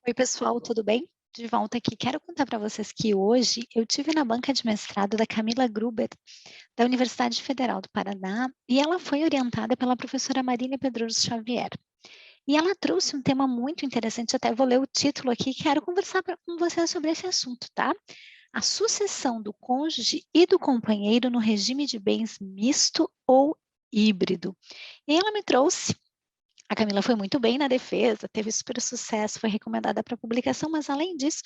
Oi, pessoal, tudo bem? De volta aqui. Quero contar para vocês que hoje eu tive na banca de mestrado da Camila Gruber, da Universidade Federal do Paraná, e ela foi orientada pela professora Marília Pedroso Xavier. E ela trouxe um tema muito interessante, até vou ler o título aqui, quero conversar com vocês sobre esse assunto, tá? A sucessão do cônjuge e do companheiro no regime de bens misto ou híbrido. E ela me trouxe. A Camila foi muito bem na defesa, teve super sucesso, foi recomendada para publicação, mas além disso,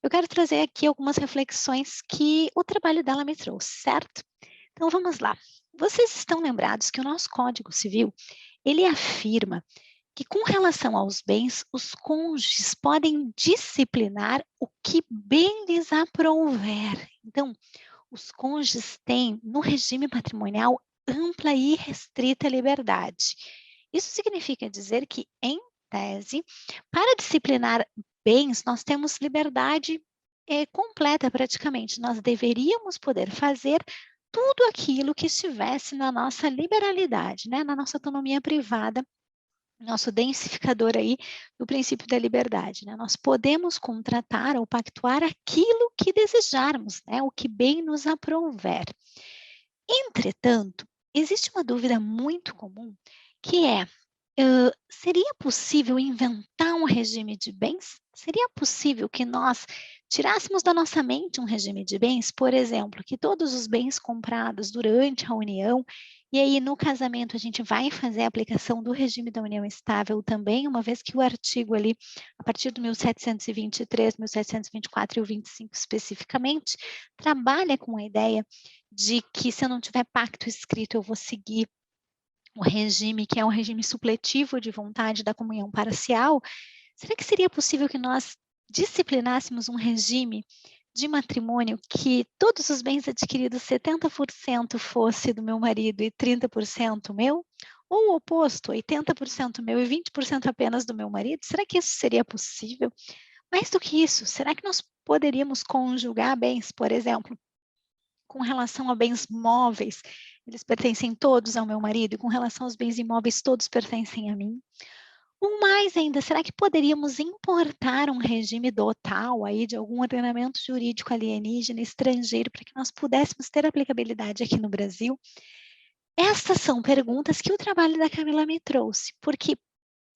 eu quero trazer aqui algumas reflexões que o trabalho dela me trouxe, certo? Então vamos lá. Vocês estão lembrados que o nosso Código Civil, ele afirma que com relação aos bens, os cônjuges podem disciplinar o que bem lhes aprouver. Então, os cônjuges têm, no regime patrimonial, ampla e restrita liberdade. Isso significa dizer que, em tese, para disciplinar bens, nós temos liberdade completa praticamente. Nós deveríamos poder fazer tudo aquilo que estivesse na nossa liberalidade, né? Na nossa autonomia privada, nosso densificador aí do princípio da liberdade, né? Nós podemos contratar ou pactuar aquilo que desejarmos, né? O que bem nos aprouver. Entretanto, existe uma dúvida muito comum que é, seria possível inventar um regime de bens? Seria possível que nós tirássemos da nossa mente um regime de bens, por exemplo, que todos os bens comprados durante a união, e aí no casamento a gente vai fazer a aplicação do regime da união estável também, uma vez que o artigo ali, a partir do 1723, 1724 e o 25 especificamente, trabalha com a ideia de que se eu não tiver pacto escrito, eu vou seguir o regime, que é um regime supletivo de vontade da comunhão parcial. Será que seria possível que nós disciplinássemos um regime de matrimônio que todos os bens adquiridos, 70% fosse do meu marido e 30% meu? Ou o oposto, 80% meu e 20% apenas do meu marido? Será que isso seria possível? Mais do que isso, será que nós poderíamos conjugar bens, por exemplo, com relação a bens móveis, eles pertencem todos ao meu marido, e com relação aos bens imóveis, todos pertencem a mim? Ou mais ainda, será que poderíamos importar um regime dotal aí de algum ordenamento jurídico alienígena estrangeiro para que nós pudéssemos ter aplicabilidade aqui no Brasil? Essas são perguntas que o trabalho da Camila me trouxe, porque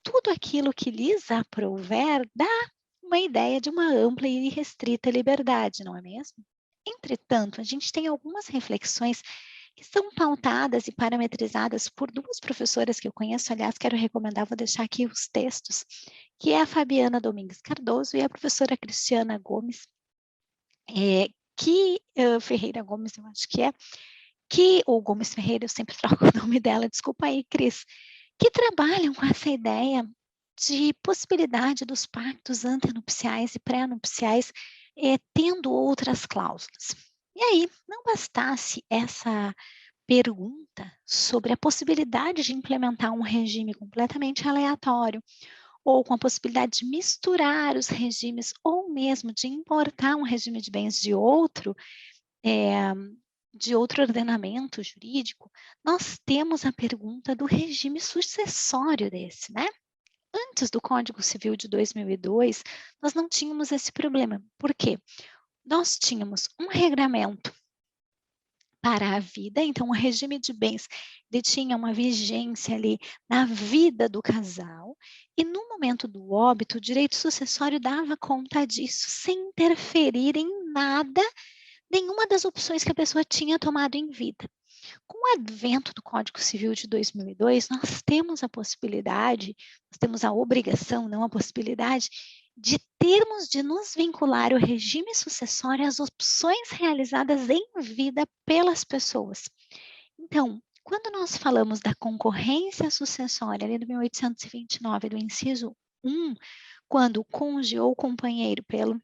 tudo aquilo que lhes aprouver dá uma ideia de uma ampla e irrestrita liberdade, não é mesmo? Entretanto, a gente tem algumas reflexões que são pautadas e parametrizadas por duas professoras que eu conheço, aliás, quero recomendar, vou deixar aqui os textos, que é a Fabiana Domingues Cardoso e a professora Cristiana Gomes, Ferreira Gomes, eu acho que é, ou Gomes Ferreira, eu sempre troco o nome dela, desculpa aí, Cris, que trabalham com essa ideia de possibilidade dos pactos antenupciais e pré-nupciais, tendo outras cláusulas. E aí, não bastasse essa pergunta sobre a possibilidade de implementar um regime completamente aleatório, ou com a possibilidade de misturar os regimes, ou mesmo de importar um regime de bens é, de outro ordenamento jurídico, nós temos a pergunta do regime sucessório desse, né? Antes do Código Civil de 2002, nós não tínhamos esse problema. Por quê? Nós tínhamos um regramento para a vida, então o regime de bens ele tinha uma vigência ali na vida do casal, e no momento do óbito, o direito sucessório dava conta disso, sem interferir em nada, nenhuma das opções que a pessoa tinha tomado em vida. Com o advento do Código Civil de 2002, nós temos a possibilidade, nós temos a obrigação, não a possibilidade, de termos de nos vincular o regime sucessório às opções realizadas em vida pelas pessoas. Então, quando nós falamos da concorrência sucessória, ali do 1829, do inciso 1, quando o cônjuge ou companheiro, pelo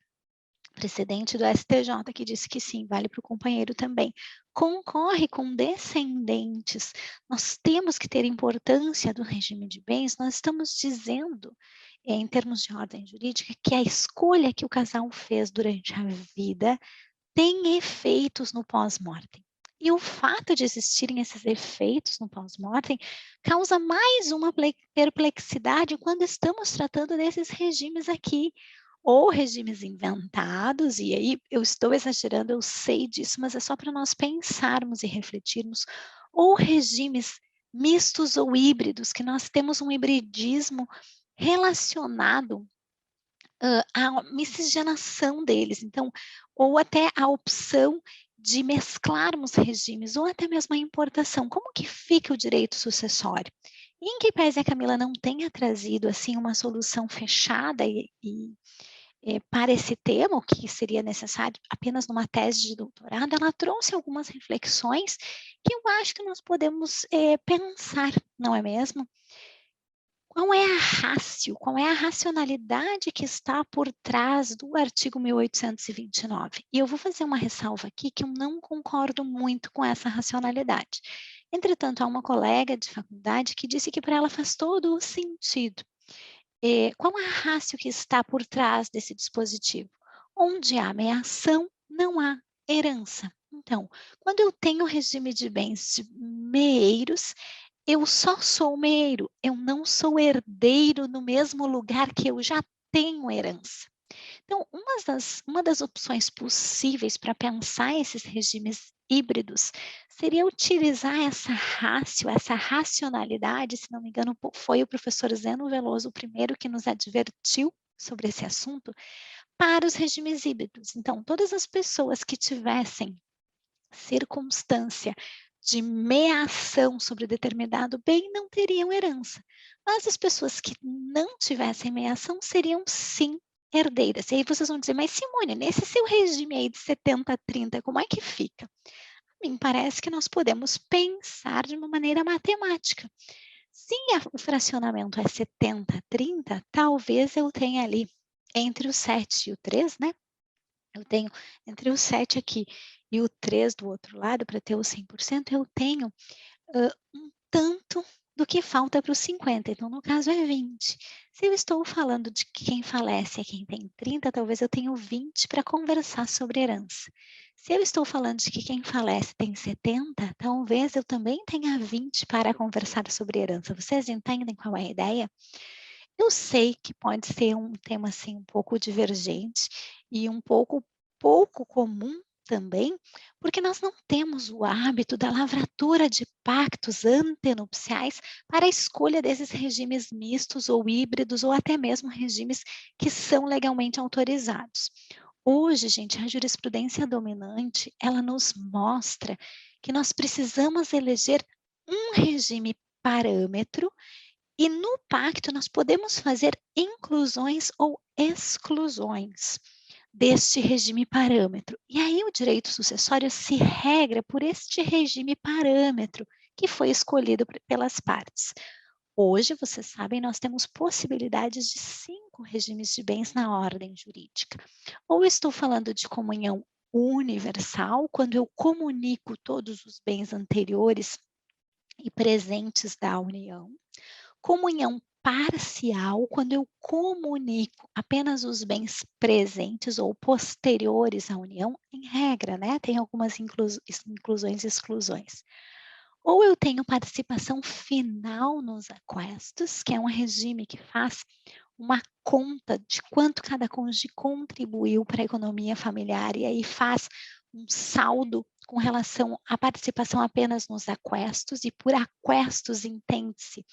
precedente do STJ, que disse que sim, vale para o companheiro também, concorre com descendentes, nós temos que ter importância do regime de bens, nós estamos dizendo, em termos de ordem jurídica, que a escolha que o casal fez durante a vida tem efeitos no pós-mortem. E o fato de existirem esses efeitos no pós-mortem causa mais uma perplexidade quando estamos tratando desses regimes aqui, ou regimes inventados, e aí eu estou exagerando, eu sei disso, mas é só para nós pensarmos e refletirmos, ou regimes mistos ou híbridos, que nós temos um hibridismo relacionado a miscigenação deles, então, ou até a opção de mesclarmos regimes, ou até mesmo a importação. Como que fica o direito sucessório? Em que pese a Camila não tenha trazido, assim, uma solução fechada para esse tema, o que seria necessário apenas numa tese de doutorado, ela trouxe algumas reflexões que eu acho que nós podemos, pensar, não é mesmo? Qual é a racionalidade que está por trás do artigo 1829? E eu vou fazer uma ressalva aqui que eu não concordo muito com essa racionalidade. Entretanto, há uma colega de faculdade que disse que para ela faz todo o sentido. Qual a ratio que está por trás desse dispositivo? Onde há meação, não há herança. Então, quando eu tenho regime de bens de meeiros, eu só sou meio, eu não sou herdeiro no mesmo lugar que eu já tenho herança. Então, uma das opções possíveis para pensar esses regimes híbridos seria utilizar essa ratio, essa racionalidade, se não me engano, foi o professor Zeno Veloso o primeiro que nos advertiu sobre esse assunto, para os regimes híbridos. Então, todas as pessoas que tivessem circunstância de meação sobre determinado bem não teriam herança. Mas as pessoas que não tivessem meação seriam sim herdeiras. E aí vocês vão dizer, mas Simone, nesse seu regime aí de 70-30, como é que fica? A mim parece que nós podemos pensar de uma maneira matemática. Se o fracionamento é 70-30, talvez eu tenha ali entre o 7 e o 3, né? Eu tenho entre o 7 aqui e o 3 do outro lado, para ter o 100%, eu tenho um tanto do que falta para os 50, então no caso é 20. Se eu estou falando de que quem falece é quem tem 30, talvez eu tenha 20 para conversar sobre herança. Se eu estou falando de que quem falece tem 70, talvez eu também tenha 20 para conversar sobre herança. Vocês entendem qual é a ideia? Eu sei que pode ser um tema, assim, um pouco divergente e um pouco comum também, porque nós não temos o hábito da lavratura de pactos antenupciais para a escolha desses regimes mistos ou híbridos ou até mesmo regimes que são legalmente autorizados. Hoje, gente, a jurisprudência dominante, ela nos mostra que nós precisamos eleger um regime parâmetro e no pacto nós podemos fazer inclusões ou exclusões deste regime parâmetro. E aí o direito sucessório se regra por este regime parâmetro que foi escolhido pelas partes. Hoje, vocês sabem, nós temos possibilidades de 5 regimes de bens na ordem jurídica. Ou estou falando de comunhão universal, quando eu comunico todos os bens anteriores e presentes da união. Comunhão parcial, quando eu comunico apenas os bens presentes ou posteriores à união, em regra, né? Tem algumas inclusões e exclusões. Ou eu tenho participação final nos aquestos, que é um regime que faz uma conta de quanto cada cônjuge contribuiu para a economia familiar e aí faz um saldo com relação à participação apenas nos aquestos, e por aquestos entende-se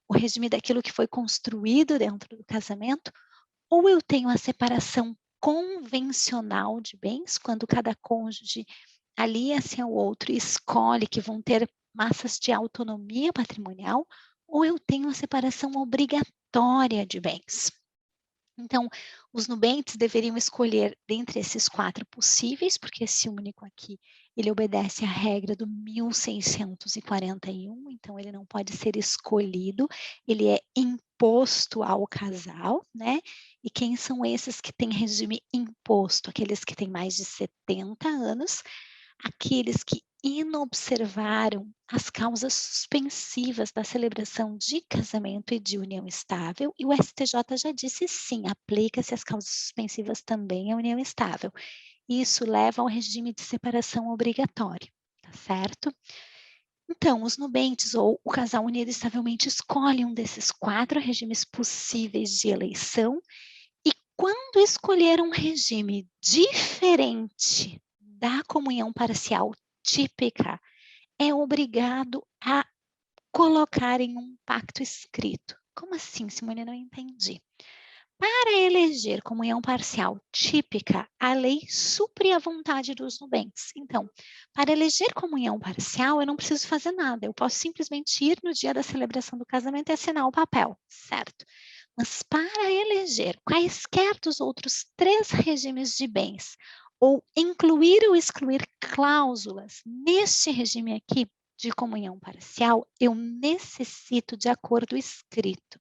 o regime daquilo que foi construído dentro do casamento, ou eu tenho a separação convencional de bens, quando cada cônjuge alia-se ao outro e escolhe que vão ter massas de autonomia patrimonial, ou eu tenho a separação obrigatória de bens. Então, os nubentes deveriam escolher dentre esses 4 possíveis, porque esse único aqui, ele obedece à regra do 1641, então ele não pode ser escolhido, ele é imposto ao casal, né? E quem são esses que têm regime imposto? Aqueles que têm mais de 70 anos, aqueles que inobservaram as causas suspensivas da celebração de casamento e de união estável, e o STJ já disse sim, aplica-se as causas suspensivas também à união estável. Isso leva ao regime de separação obrigatória, tá certo? Então, os nubentes ou o casal unido estavelmente escolhe um desses 4 regimes possíveis de eleição e quando escolher um regime diferente da comunhão parcial típica, é obrigado a colocar em um pacto escrito. Como assim, Simone? Eu não entendi. Para eleger comunhão parcial típica, a lei supre a vontade dos nubentes. Então, para eleger comunhão parcial, eu não preciso fazer nada. Eu posso simplesmente ir no dia da celebração do casamento e assinar o papel, certo? Mas para eleger quaisquer dos outros 3 regimes de bens, ou incluir ou excluir cláusulas neste regime aqui de comunhão parcial, eu necessito de acordo escrito.